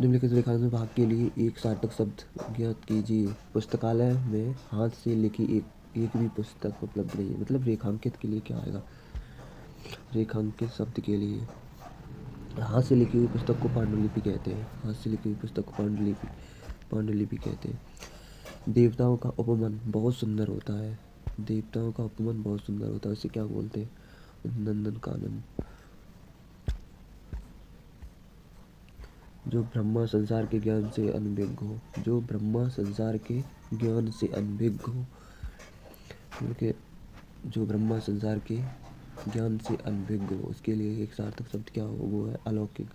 निम्नलिखित रेखांकन भाग के लिए एक सार्थक शब्द ज्ञात कीजिए। पुस्तकालय में हाथ से लिखी एक भी पुस्तक उपलब्ध नहीं है। मतलब रेखांकित के लिए क्या आएगा? रेखांकित शब्द के लिए हाथ से लिखी हुई पुस्तक को पांडुलिपि कहते हैं। हाथ से लिखी हुई पुस्तक को पांडुलिपि कहते हैं। देवताओं का उपमन बहुत सुंदर होता है। देवताओं का उपमन बहुत सुंदर होता है, उसे क्या बोलते हैं? नंदन कानन। जो ब्रह्मा संसार के ज्ञान से अनभिज्ञ हो। जो ब्रह्मा संसार के ज्ञान से अनभिज्ञ हो, क्योंकि जो ब्रह्मा संसार के ज्ञान से अनभिज्ञ हो, उसके लिए एक सार्थक शब्द क्या हो? वो है अलौकिक,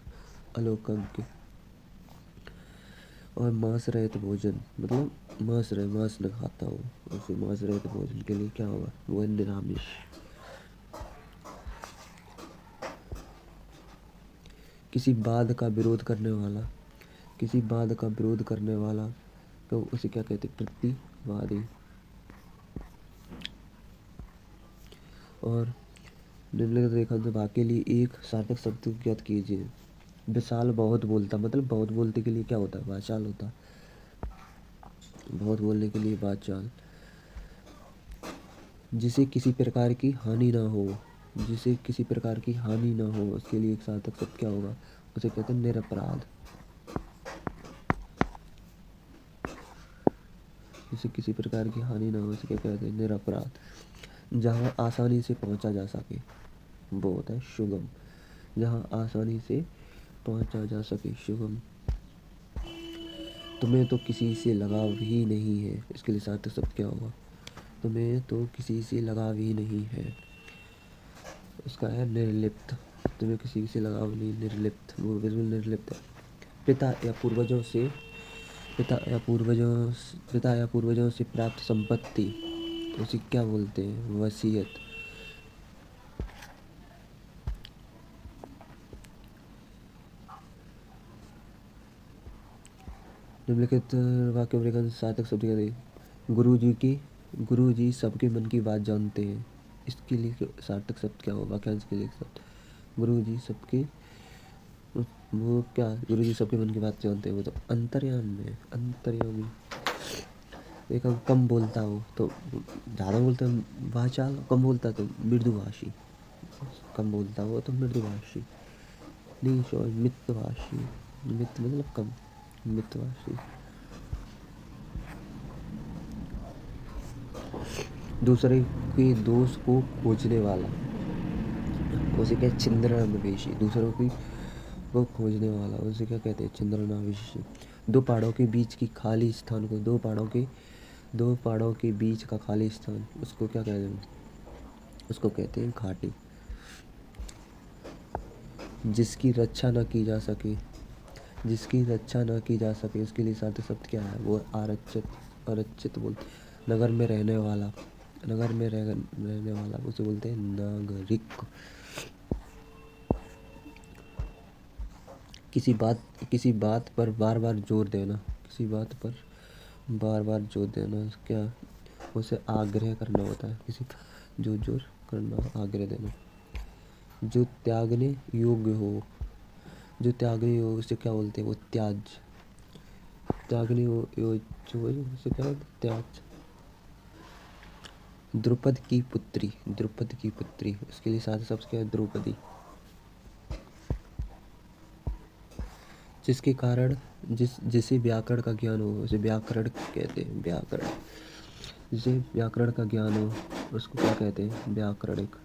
अलौकिक। और मांस रहित भोजन, मतलब मांस न खाता हो, उसे मांस रहित भोजन के लिए क्या होगा? वो है निरामिष। किसी बात का विरोध करने वाला, किसी बात का विरोध करने वाला तो उसे क्या कहते हैं? प्रतिवादी। और निम्नलिखित रेखांकन भाग के लिए एक सार्थक शब्द ज्ञात कीजिए। विशाल बहुत बोलता, मतलब बहुत बोलते के लिए क्या होता है? वाचाल होता है। बहुत बोलने के लिए वाचाल। जिसे किसी प्रकार की हानि ना हो, जिसे किसी प्रकार की हानि ना हो, उसके लिए एक सार्थक शब्द क्या होगा? उसे कहते हैं निरपराध। जिसे किसी प्रकार की हानि ना हो, उसे क्या कहते हैं? निरपराध। जहाँ आसानी से पहुँचा जा सके, वो होता है सुगम। जहाँ आसानी से पहुँचा जा सके, सुगम। तुम्हें तो किसी से लगाव ही नहीं है, इसके लिए सार्थक शब्द क्या होगा? तुम्हें तो किसी से लगाव ही नहीं है, उसका है निर्लिप्त। तुम्हें किसी से लगाव नहीं, निर्लिप्त, वो बिल्कुल निर्लिप्त है। पिता या पूर्वजों से प्राप्त संपत्ति, उसे क्या बोलते हैं? वसीयत। निम्नलिखित वाक्य में सार्थक शब्द क्या है? गुरुजी सबके मन की बात जानते हैं, इसके लिए सार्थक शब्द क्या होगा? वाक्यांश के लिए शब्द गुरुजी सबके, वो क्या? गुरुजी सबके मन की बात जानते हैं, वो तो अंतर्यामी है, अंतर्यामी। एक कम बोलता हो तो ज़्यादा बोलता है वाचाल, कम बोलता तो मृदुभाषी। कम बोलता हो तो मृदुभाषी नहीं, सॉरी, मितभाषी। मित मतलब कम, मितभाषी। दूसरे के दोष को खोजने वाला, उसे क्या? छिंद्रनावेशी। दूसरों की को खोजने वाला, उसे क्या कहते हैं? छिंद्रनावेशी। दो पहाड़ों के बीच की खाली स्थान को, दो पहाड़ों के बीच का खाली स्थान, उसको क्या कहते हैं? उसको कहते हैं घाटी। जिसकी रक्षा न की जा सके, जिसकी रक्षा न की जा सके, उसके लिए सार्थक शब्द क्या है? वो आरक्षित, आरक्षित बोलते। नगर में रहने वाला, नगर में रहने वाला, उसे बोलते हैं नागरिक। किसी बात पर बार बार जोर देना, किसी बात पर बार बार जोर देना क्या? उसे आग्रह करना होता है, किसी जोर करना, आग्रह देना। जो त्यागने योग्य हो, जो त्यागने योग्य, उसे क्या बोलते हैं? वो त्याज। त्यागने योग्य जो है, उसे क्या बोलते हैं? त्याज। द्रुपद की पुत्री, द्रुपद की पुत्री, उसके लिए साथ शब्द क्या है? द्रौपदी। जिसके कारण जिसे व्याकरण का ज्ञान हो, उसे व्याकरण कहते हैं, व्याकरण। जिसे व्याकरण का ज्ञान हो, उसको क्या कहते हैं? व्याकरणिक।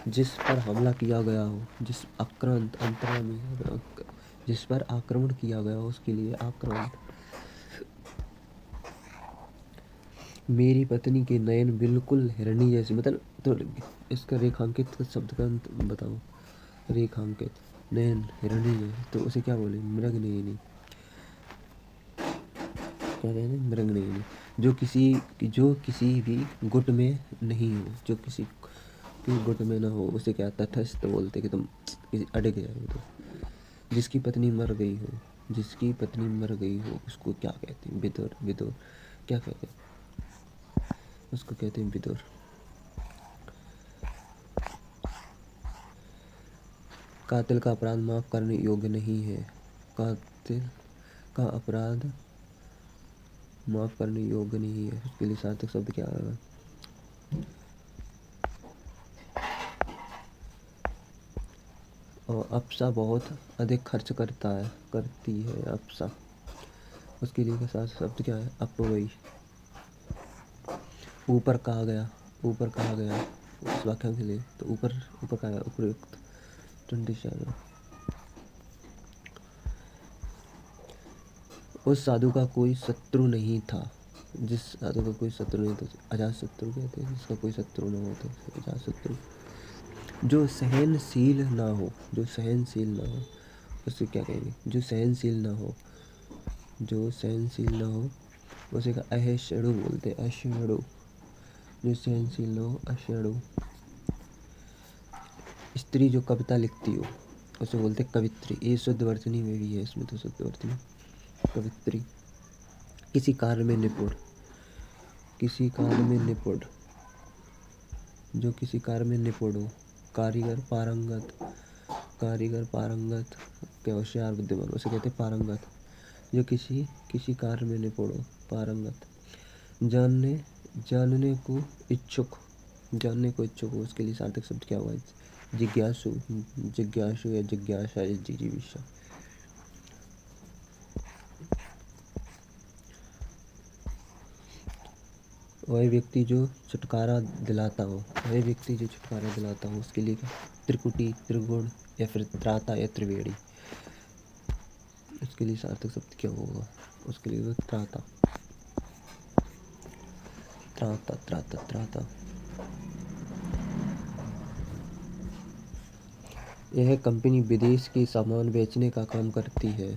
जिस पर हमला किया गया हो, जिस पर आक्रमण किया गया हो, उसके लिए आक्रांत। मेरी पत्नी के नयन बिल्कुल हिरणी जैसे, मतलब तो इसका रेखांकित शब्द का अंत बताओ। रेखांकित, नयन हिरणी है, तो उसे क्या बोले? मृगनयनी। क्या कहते हैं? मृगनयनी। जो किसी भी गुट में नहीं हो, जो किसी के गुट में ना हो, उसे क्या? तटस्थ बोलते, कि तुम किसी अटक जाए तो। जिसकी पत्नी मर गई हो, जिसकी पत्नी मर गई हो, उसको क्या कहते हैं? विधुर। विधुर क्या कहते हैं? उसको कहते हैं विदुर। कातिल का अपराध माफ करने योग्य नहीं है, कातिल का अपराध माफ करने योग्य नहीं है, उसके लिए सार्थक शब्द क्या आएगा? और अप्सा बहुत अधिक खर्च करती है अप्सा, उसके लिए का सार्थक शब्द क्या है? अपव्यय। ऊपर कहा गया उस वाक्य के लिए, तो ऊपर कहा गया उपयुक्त। 27। उस साधु का कोई शत्रु नहीं था, जिस साधु का कोई शत्रु नहीं था अजात शत्रु कहते हैं, जिसका कोई शत्रु न होते अजात शत्रु। जो सहनशील ना हो उसे क्या कहेंगे? जो सहनशील ना हो उसे का अहिष्णु बोलते हैं, अहिष्णु। जो सहनशील ना हो अहिष्णु। स्त्री जो कविता लिखती हो उसे बोलते कवित्री। ये शुद्ध वर्तनी में भी है, इसमें तो शुद्ध वर्तनी कवित्री। किसी कार्य में निपुण, जो किसी कार्य में निपुण हो। कारीगर पारंगत क्या होशियार बुद्धिमान, उसे कहते हैं पारंगत। जो किसी कार्य में निपुण हो, पारंगत। जानने को इच्छुक हो, उसके लिए सार्थक शब्द क्या हुआ? जिज्ञासु या जिज्ञासा या जिजीविषा। वह व्यक्ति जो छुटकारा दिलाता हो, उसके लिए त्रिकुटी, त्रिगुण या फिर त्राता या त्रिवेणी। उसके लिए सार्थक शब्द क्या होगा? उसके लिए त्राता। यह कंपनी विदेश के सामान बेचने का काम करती है।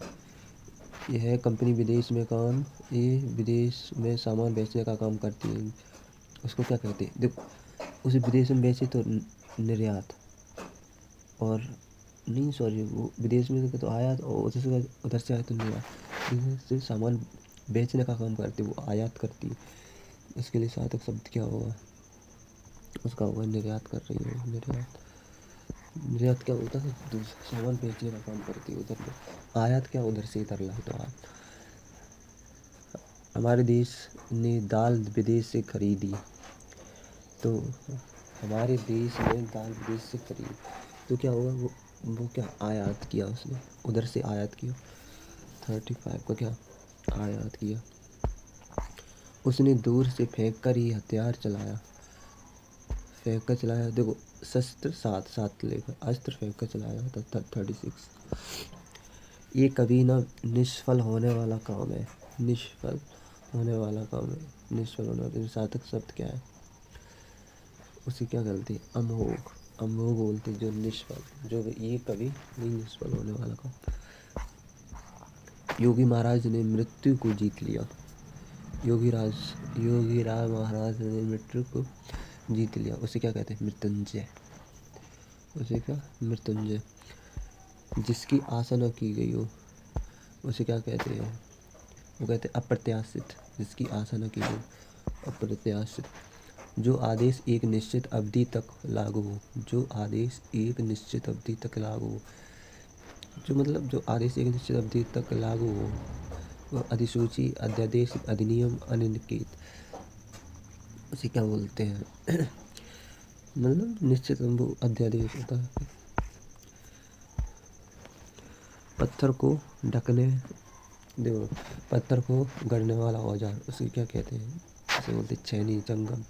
विदेश में सामान बेचने का काम करती है। उसको क्या कहते हैं? देखो, उसे विदेश में बेचे तो निर्यात, और नहीं सॉरी, वो विदेश में तो आयात, और उधर से आया तो निर्यात। इधर से सामान बेचने का काम करती है, वो आयात करती है। इसके लिए सार्थक शब्द क्या होगा? उसका होगा निर्यात कर रही है। निर्यात क्या होता है? दूसरा सामान बेचने का काम करती है उधर पे। आयात क्या? उधर से इधर लाए तो आयात। हमारे देश ने दाल विदेश से खरीदी, तो हमारे देश ने दाल विदेश से खरीदी तो क्या होगा? वो क्या आयात किया उसने, उधर से आयात किया। 35 को क्या आयात किया? उसने दूर से फेंक कर ही हथियार चलाया। देखो, शस्त्र साथ लेकर अस्त्र फेंक कर चलाया था। 36। ये कभी ना निष्फल होने वाला काम है। निष्फल होने वाला सार्थक शब्द क्या है? उसे क्या कहते हैं? अमोघ बोलते, जो निष्फल, जो ये कभी नहीं निष्फल होने वाला काम। योगी महाराज ने मृत्यु को जीत लिया। योगी राज महाराज ने मृत्यु को जीत लिया, उसे क्या कहते हैं? मृत्युंजय। जिसकी आशा न की गई हो उसे क्या कहते हैं? वो कहते हैं अप्रत्याशित। जिसकी आशा न की गई, अप्रत्याशित। जो आदेश एक निश्चित अवधि तक लागू हो, जो आदेश एक निश्चित अवधि तक लागू हो, वो अधिसूची, अध्यादेश, अधिनियम, अनिर्णित, उसे क्या बोलते हैं? मतलब निश्चित वो अध्यादेश होता है। पत्थर को गढ़ने वाला औजार, उसे क्या कहते हैं? उसे बोलते छेनी, जंगम,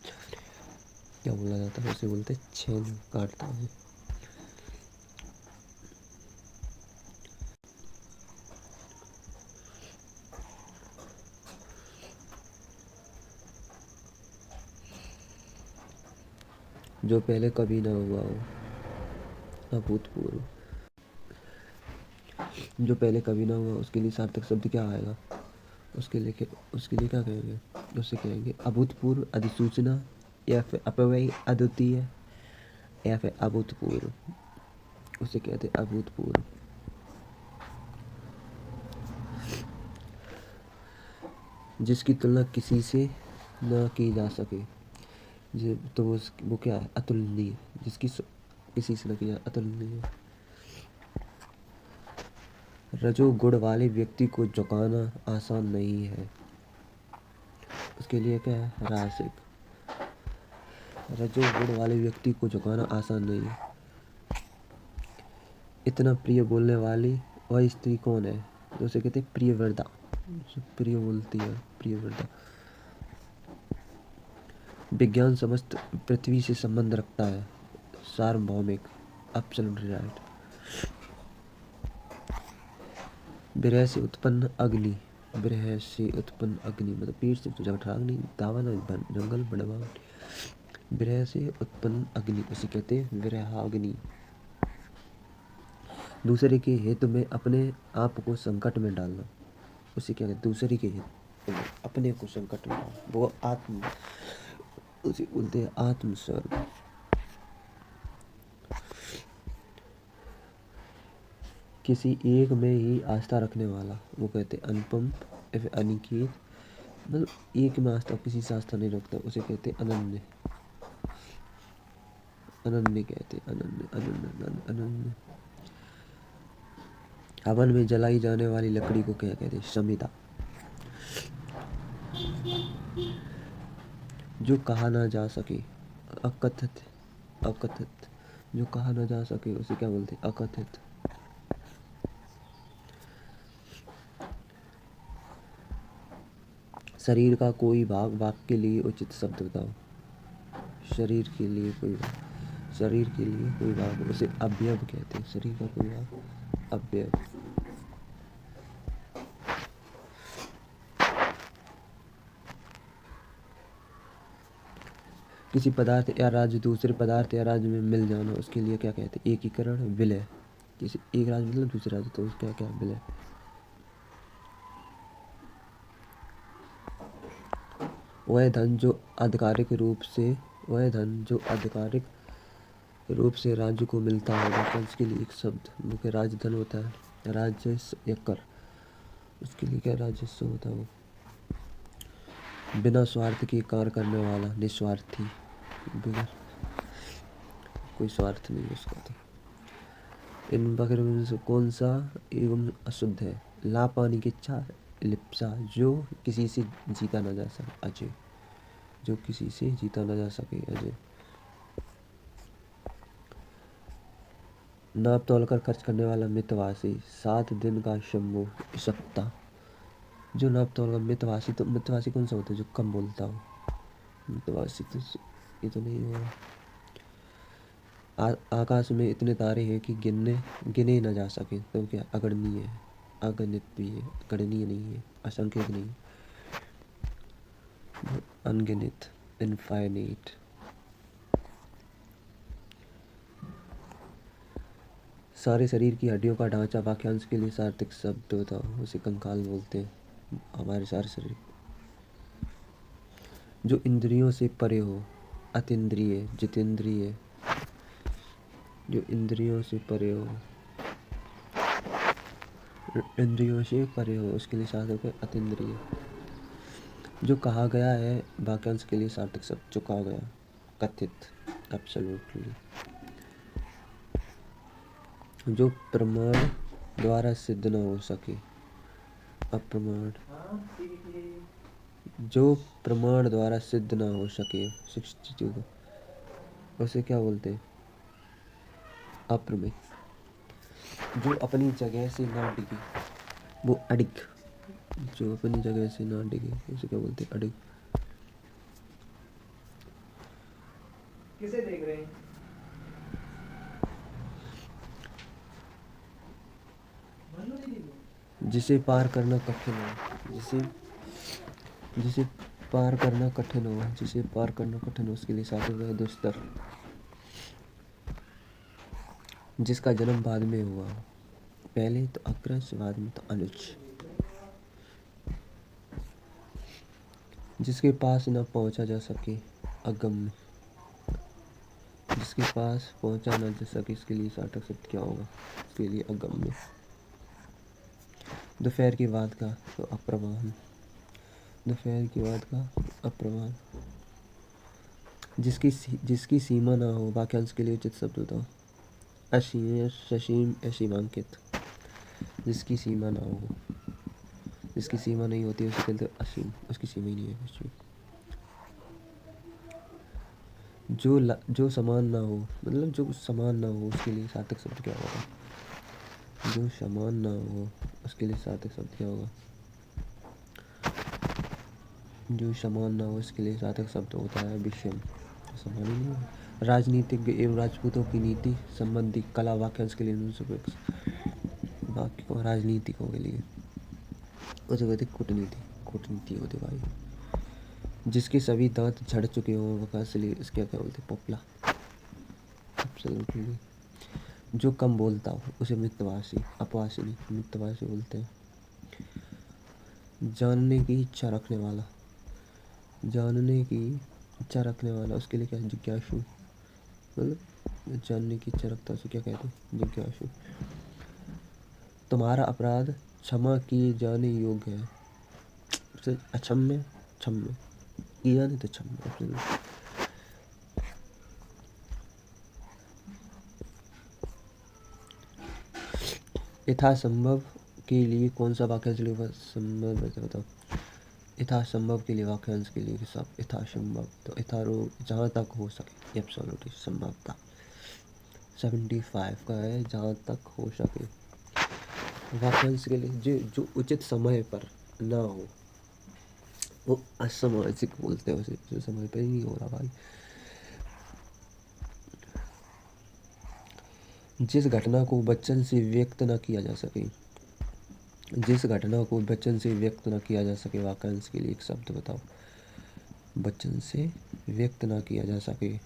क्या बोला जाता है? उसे बोलते छेनी, काटता है। जो पहले कभी ना हुआ हो, अभूतपूर्व। जो पहले कभी ना हुआ, उसके लिए सार्थक शब्द क्या आएगा? उसके लिए क्या कहेंगे? उसे कहेंगे अभूतपूर्व, अधिसूचना, या फिर अपव्यय, अद्वितीय, या फिर अभूतपूर्व। उसे कहते हैं अभूतपूर्व। जिसकी तुलना किसी से न की जा सके, तो वो क्या है? अतुलनीय। किसी से न की जा, अतुलनीय। रजोगुण वाले व्यक्ति को झुकाना आसान नहीं है। उसके लिए क्या है? रासिक। रजोगुण वाले व्यक्ति को झुकाना आसान नहीं है। इतना प्रिय बोलने वाली वह स्त्री कौन है? तो उसे कहते हैं प्रियव्रता। प्रिय बोलती है, प्रियव्रता। विज्ञान समस्त पृथ्वी से संबंध रखता है। सार्वभौमिक, एब्सोल्यूट राइट। विरह से उत्पन्न अग्नि। विरह से उत्पन्न अग्नि मतलब पेट से तो जब अग्नि दावा न जंगल बढ़वा। विरह से उत्पन्न अग्नि उसे कहते हैं विरहाग्नि। दूसरे के हित में अपने आप को संकट में डालना उसे क्या कहते? दूसरे के हित में अपने को संकट में डालना, वो आत्म, उसे बोलते हैं आत्मस्वर्ग। किसी एक में ही आस्था रखने वाला वो कहते हैं अनुपम अनिकेत। मतलब एक में आस्था, किसी से आस्था नहीं रखता उसे कहते अनन्य। अनन्य कहते अनन्य, अनन्य, अनन्य। हवन में जलाई जाने वाली लकड़ी को क्या कहते? समिता। जो कहा ना जा सके, अकथित। अकथित, जो कहा ना जा सके उसे क्या बोलते? अकथित। शरीर का कोई भाग वाक्य के लिए उचित शब्द बताओ। शरीर के लिए कोई भाग, शरीर के लिए कोई भाग उसे अवयव कहते हैं। शरीर का कोई भाग अवयव। किसी पदार्थ या राज्य दूसरे पदार्थ या राज्य में मिल जाना उसके लिए क्या कहते हैं? एकीकरण, विलय। किसी एक राज्य मतलब दूसरे राज्य, तो उसका क्या? विलय। वह धन जो आधिकारिक रूप से राज्य को मिलता है वाक्यांश के लिए एक शब्द। मुख्य राज्य धन होता है। राजस्व या कर, उसके लिए क्या? राजस्व होता है वो। बिना स्वार्थ के कार्य करने वाला, निस्वार्थी। बिना कोई स्वार्थ नहीं उसका। तो इन वगैरह में से कौन सा एवं अशुद्ध है? ला पाने की इच्छा, लिप्सा। जो किसी से जीता ना जा सके, अजय। जो किसी से जीता ना जा सके, अजय। नाप तोल कर खर्च करने वाला, मितवासी। 7 दिन का शंभु, सप्ताह। जो नाप तोल का मितवासी, तो मितवासी कौन सा होता है? जो कम बोलता हो। मितवासी तो ये तो नहीं हुआ। आकाश में इतने तारे हैं कि गिने न जा सके, तो क्या? अगणनीय है। अगणित भी है, गणनीय नहीं है, असंख्यक नहीं। अनगिनत, इनफाइनाइट। सारे शरीर की हड्डियों का ढांचा वाक्यांश के लिए सार्थक शब्द होता है उसे कंकाल बोलते हैं। हमारे सारे शरीर जो इंद्रियों से परे हो, अतीन्द्रिय, जितेंद्रिय। जो इंद्रियों से परे हो, इंद्रियों से परे हो उसके लिए सार्थक है अतीन्द्रिय। जो कहा गया है वाक्यांश के लिए सार्थक शब्द। जो कहा गया, कथित, एब्सोल्युटली। जो प्रमाण द्वारा सिद्ध न हो सके, अप्रमाण। जो प्रमाण द्वारा सिद्ध न हो सके, 62, उसे क्या बोलते हैं? अप्रमेय। जो अपनी जगह से ना डिगे, वो अडिग। जो अपनी जगह से ना डिगे उसे क्या बोलते हैं? अडिग। किसे देख रहे हैं? जिसे पार करना कठिन हो, जिसे पार करना कठिन हो, जिसे पार करना कठिन हो उसके लिए सार्थक है दुस्तर। जिसका जन्म बाद में हुआ, पहले तो अग्रज बाद में तो अनुज। जिसके पास न पहुंचा जा सके, अगम्य। जिसके पास पहुंचा न जा सके इसके लिए सार्थक शब्द क्या होगा? इसके लिए अगम्य। दोपहर के बाद का तो अप्रमाण। दोपहर के बाद का अप्रमाण। जिसकी सीमा ना हो वाक्यांश के लिए उचित शब्द बताओ। असीम, ससीम, असीमांकित। जिसकी सीमा ना हो, जिसकी सीमा नहीं होती उसे कहते हैं असीम, उसकी सीमा ही नहीं है कुछ भी। जो समान ना हो, मतलब जो समान ना हो उसके लिए सार्थक शब्द क्या होगा? जो समान ना हो उसके लिए सार्थक शब्द क्या होगा? जो समान ना हो उसके लिए सार्थक शब्द होता है विषम। समान ही नहीं है। राजनीतिज्ञ एवं राजपूतों की नीति संबंधी कला वाक्यांश के लिए वाक्य को राजनीतिकों के लिए उसे कहते कूटनीति, कूटनीति होती भाई। जिसके सभी दांत झड़ चुके हों वह इसलिए इसके क्या बोलते? पोपला। एब्सोल्युटली। जो कम बोलता हो उसे मितभाषी, अपभाषी नहीं, मितभाषी बोलते हैं। जानने की इच्छा रखने वाला, जानने की इच्छा रखने वाला उसके लिए क्या? जिज्ञासु। मतलब जानने की इच्छा रखता है उसे क्या कहते हैं? जिज्ञासु। तुम्हारा अपराध क्षमा किए जाने योग्य है, उसे अक्षम्य, क्षम्य किए जाने तो क्षम्य। यथासंभव के लिए कौन सा वाक्यांश लिखा? संभव है बताओ। यथासंभव के लिए वाक्यांश के लिए सब यथासंभव, तो यथारो जहाँ तक हो सके, एब्सोल्युटली संभवता। 75 का है जहाँ तक हो सके। वाक्यांश के लिए जो उचित समय पर ना हो वो असामाजिक बोलते हैं उसे, जो समय पर ही नहीं हो रहा भाई। जिस घटना को वचन से व्यक्त न किया जा सके, जिस घटना को वचन से व्यक्त न किया जा सके, वाक्यांश के लिए एक शब्द बताओ। वचन से व्यक्त न किया जा सके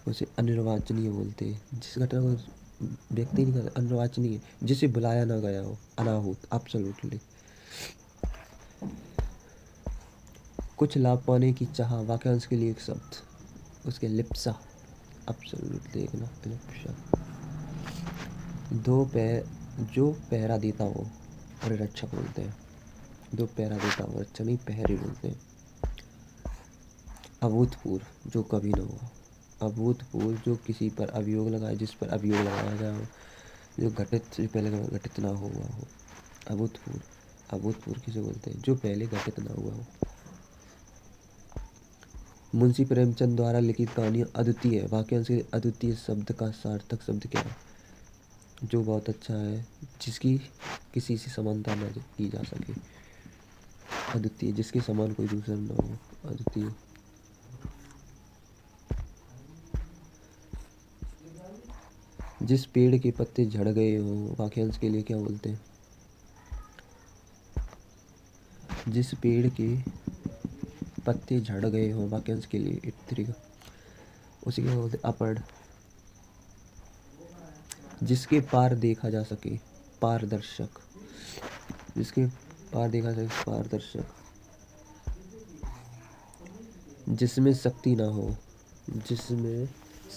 उसे अनिर्वाचनीय बोलते हैं। जिस घटना को व्यक्त ही नहीं करता, अनिर्वाचनीय। जिसे बुलाया ना गया हो, अनाहूत। एब्सोल्युटली। कुछ लाभ पाने की चाह, वाक्यांश के लिए एक शब्द, उसके लिप्सा। एब्सोल्युटली देखना, लिप्सा। जो पहरा देता हो और रक्षक बोलते हैं। जो पहरा देता हो, रक्षक नहीं, पहरे बोलते हैं। अभूतपूर्व, जो कभी ना हुआ। अभूतपूर्व, जो किसी पर अभियोग लगाए, जिस पर अभियोग लगाया गया हो, जो घटित से पहले घटित ना हुआ हो। अभूतपूर्व, अभूतपूर्व किसे बोलते हैं? जो पहले घटित ना हुआ हो। मुंशी प्रेमचंद द्वारा लिखित कहानियाँ अद्वितीय है, वाक्यांश के अद्वितीय शब्द का सार्थक शब्द क्या है? जो बहुत अच्छा है, जिसकी किसी से समानता न की जा सके। अद्वितीय, जिसके समान कोई दूसरा न हो। अद्वितीय। जिस पेड़ के पत्ते झड़ गए हों, वाक्यांश के लिए क्या बोलते हैं? जिस पेड़ के पत्ते झड़ गए हों, वाक्यांश के लिए 83 का, उसी क्या बोलते हैं? अपर्ण। जिसके पार देखा जा सके, पारदर्शक। जिसके पार देखा जा सके, पारदर्शक। जिसमें शक्ति ना हो, जिसमें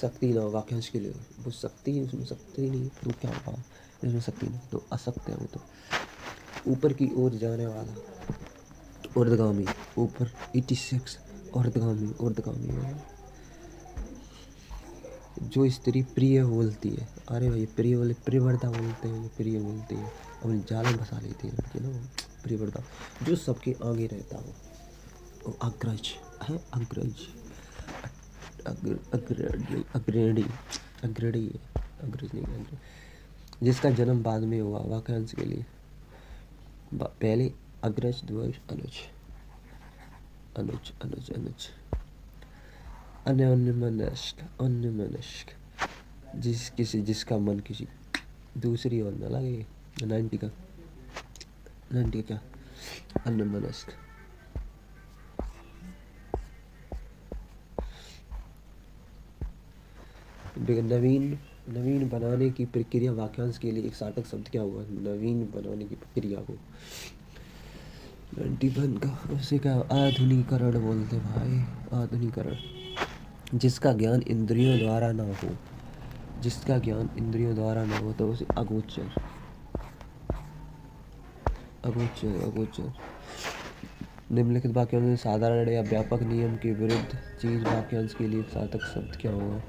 शक्ति ना हो, वाक्यांश के लिए वो शक्ति, उसमें शक्ति नहीं तो क्या होगा? जिसमें शक्ति नहीं तो असक्त है वो तो। ऊपर की ओर जाने वाला, ऊर्ध्वगामी। ऊपर 86, ऊर्ध्वगामी, ऊर्ध्वगामी है। जो स्त्री प्रिय बोलती है, अरे भाई प्रिय बोले, प्रियव्रता बोलते हैं, प्रिय बोलती है अपनी जाल में फंसा लेती है लड़की ना, प्रियव्रता। जो सबके आगे रहता हो, वो अग्रज है, अग्रज। अग्रणी, अग्रणी, अग्रणी है, अग्रज नहीं, अग्रणी। जिसका जन्म बाद में हुआ, वाक्यांश के लिए पहले अग्रज, द्विज, अनुज। अनुज, अनुज, अनुज। अन्यमनस्क, अन्यमनस्क। जिसका मन किसी दूसरी ओर न लगे। 90 का, 90 का क्या? अन्यमनस्क। नवीन बनाने की प्रक्रिया, वाक्यांश के लिए एक सार्थक शब्द क्या हुआ? नवीन बनाने की प्रक्रिया को 91 का, उसे क्या? आधुनिकीकरण बोलते भाई, आधुनिकीकरण। जिसका ज्ञान इंद्रियों द्वारा ना हो, जिसका ज्ञान इंद्रियों द्वारा ना हो तो उसे अगोचर, अगोचर, अगोचर। निम्नलिखित वाक्यांश में साधारण या व्यापक नियम के विरुद्ध चीज, वाक्यांश के लिए सार्थक शब्द क्या होगा?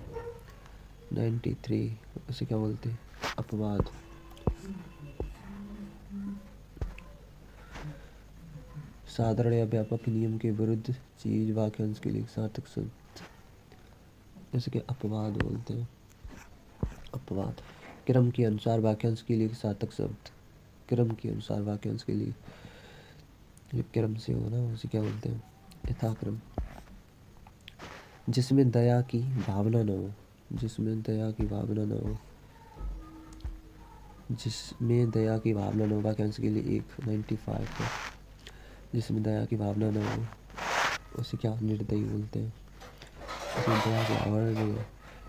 93, उसे क्या बोलते हैं? अपवाद। साधारण या व्यापक नियम के विरुद्ध चीज वाक्यांश के लिए सार्थक शब्द, इसके अपवाद बोलते हैं। अपवाद क्रम के अनुसार वाक्यांश के लिए सार्थक शब्द, क्रम के अनुसार वाक्यांश के लिए, जो क्रम से हो ना उसे क्या बोलते हैं, यथाक्रम। जिसमें दया की भावना न हो, जिसमें दया की भावना न हो, जिसमें दया की भावना न हो वाक्यांश के लिए 195 है। जिसमें दया की भावना न हो उसे क्या निर्दयी बोलते हैं। इसमें दया की भावना नहीं है,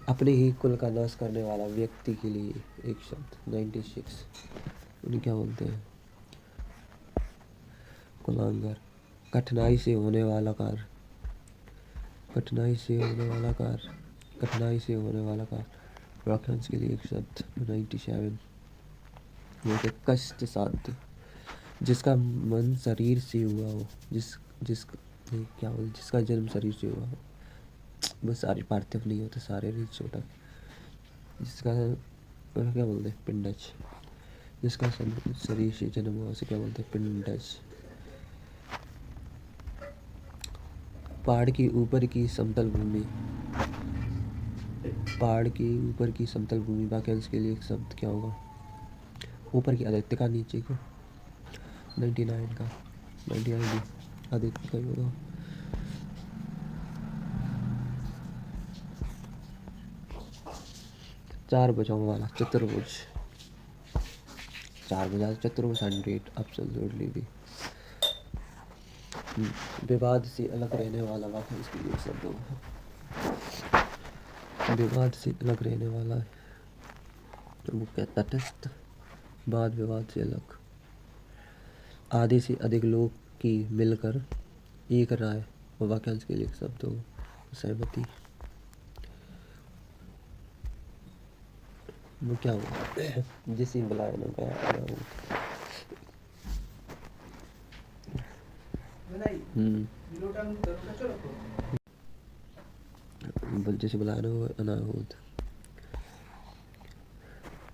अपने ही कुल का नाश करने वाला व्यक्ति के लिए एक शब्द 96, उन्हें क्या बोलते हैं, कुलांगर। कठिनाई से होने वाला कार्य, कठिनाई से होने वाला कार्य, कठिनाई से होने वाला कार्य वाक्यांश के लिए एक शब्द 97, जैसे कष्ट साध्य। जिसका मन शरीर से हुआ हो, क्या बोल, जिसका जन्म शरीर से हुआ हो, बस सारे पार्थिव नहीं होते, सारे नहीं छोटा, जिसका क्या बोलते हैं, पिंडज। जिसका शरीर से जन्म हुआ उसे क्या बोलते हैं, पिंडज। पहाड़ के ऊपर की समतल भूमि, पहाड़ के ऊपर की समतल भूमि वाक्यांश के लिए एक शब्द क्या होगा, ऊपर की आदित्य का, नीचे को 99 का, 99 आदित्य का ही होगा। चार भुजाओं वाला चतुर्भुज, चार भुजा चतुर्भुज 100 एब्सोल्युटली भी। विवाद से अलग रहने वाला वाक्यांश के लिए शब्द होगा, विवाद से अलग रहने वाला है तो वो क्या, तटस्थ। वाद विवाद से अलग। आधे से अधिक लोग की मिलकर एक राय और वाक्यांश के लिए शब्द हो, सहमति। वो क्या हुआ, जिसे बुलाया ना गया ना जिसे बुलाया ना हो अनाहूत।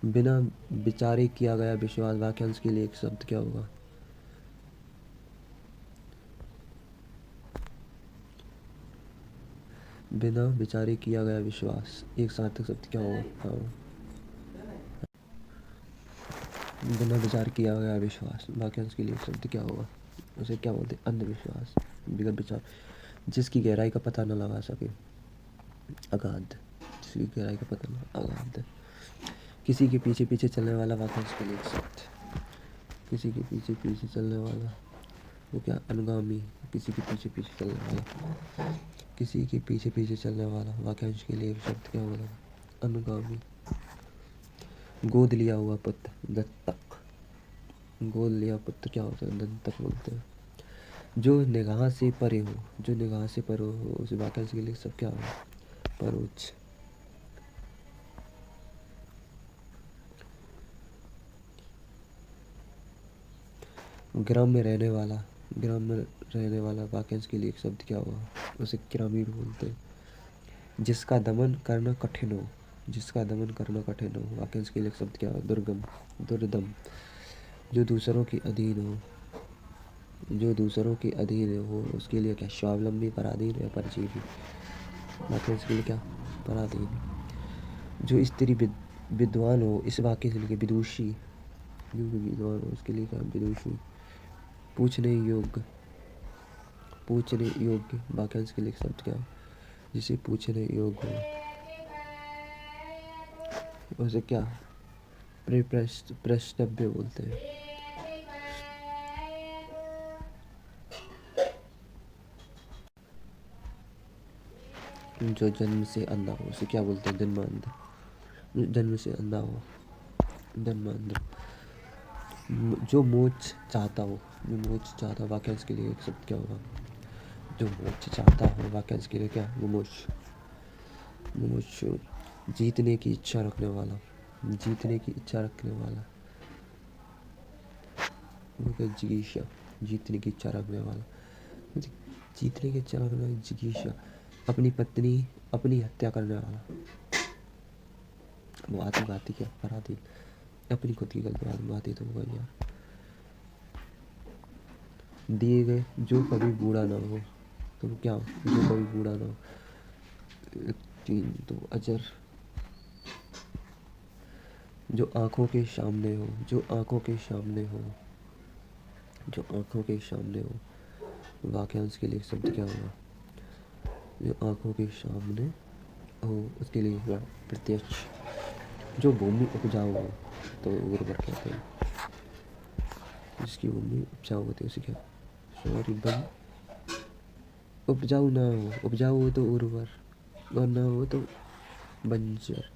बिना विचारे किया गया विश्वास वाक्यांश के लिए एक शब्द क्या होगा, बिना विचारे किया गया विश्वास एक सार्थक शब्द क्या होगा। हाँ, बिना विचार किया गया विश्वास वाक्यांश के लिए एक शब्द क्या होगा, उसे क्या बोलते हैं, अंधविश्वास। बिना विचार, जिसकी गहराई का पता न लगा सके, अगाध। जिसकी गहराई का पता न, अगाध। किसी के पीछे पीछे चलने वाला वाक्यांश के लिए एक शब्द, किसी के पीछे पीछे चलने वाला, वो क्या, अनुगामी। किसी के पीछे पीछे चलने वाला, किसी के पीछे पीछे चलने वाला वाक्यांश के लिए एक शब्द क्या होगा, अनुगामी। गोद लिया हुआ पुत्र दत्तक, गोद लिया पुत्र क्या होता है, दत्तक बोलते हैं। जो निगाह से परे हो, जो निगाह से परे हो उस वाक्यांश के लिए सब क्या होगा, परोक्ष। ग्राम में रहने वाला, ग्राम में रहने वाला वाक्यांश के लिए एक शब्द क्या होगा, उसे ग्रामीण बोलते हैं। जिसका दमन करना कठिन हो, जिसका दमन करना कठिन हो वाक्यांश के लिए एक शब्द क्या होगा, दुर्गम, दुर्दम। जो दूसरों के अधीन हो, जो दूसरों के अधीन हो उसके लिए क्या, स्वावलंबी, पराधीन या परजीवी वाक्यांश के लिए क्या, पराधीन। जो स्त्री विद्वान हो इस वाक्य के लिए विदुषी, जो भी विद्वान हो उसके लिए क्या, विदुषी। पूछने योग्य, पूछने योग्य वाक्यांश के लिए शब्द क्या, जिसे पूछने योग्य हो उसे क्या, प्रश्नव्य बोलते हैं। जो जन्म से अंधा हो उसे क्या बोलते हैं, जन्मांध। जन्म से अंधा हो, जन्मांध। जो मोक्ष चाहता हो, जो मोक्ष चाहता हो वाक्यांश के लिए एक शब्द क्या होगा, जो मोक्ष चाहता हो वाक्यांश के लिए क्या, मुमुक्ष, मुमुक्ष। जीतने की इच्छा रखने वाला, जीतने की इच्छा रखने वाला, जिगीषा, जीतने की इच्छा रखने वाला, जीतने की इच्छा रखने वाला, जिगीषा। अपनी पत्नी, अपनी हत्या करने वाला, वो आत्मघाती क्या, अपराधी। अपनी खुद की गलती आत्मघाती तो होगा यार। दिए गए जो कभी बूढ़ा ना हो। तो क्या जो कभी बूढ़ा ना हो। 3 तो अजर जो आंखों के सामने हो, जो आंखों के सामने हो, जो आंखों के सामने हो। वाक्यांश के लिए शब्द क्या होगा? जो आंखों के सामने हो उसके लिए हुआ प्रत्यक्ष। जो भूमि उपजाऊ हो तो उर्वर कहते हैं। जिसकी भूमि उपजाऊ होती है उसे क्या? सॉरी बन उपजाऊ ना हो, उपजाऊ हो तो उर्वर और ना हो तो बंजर।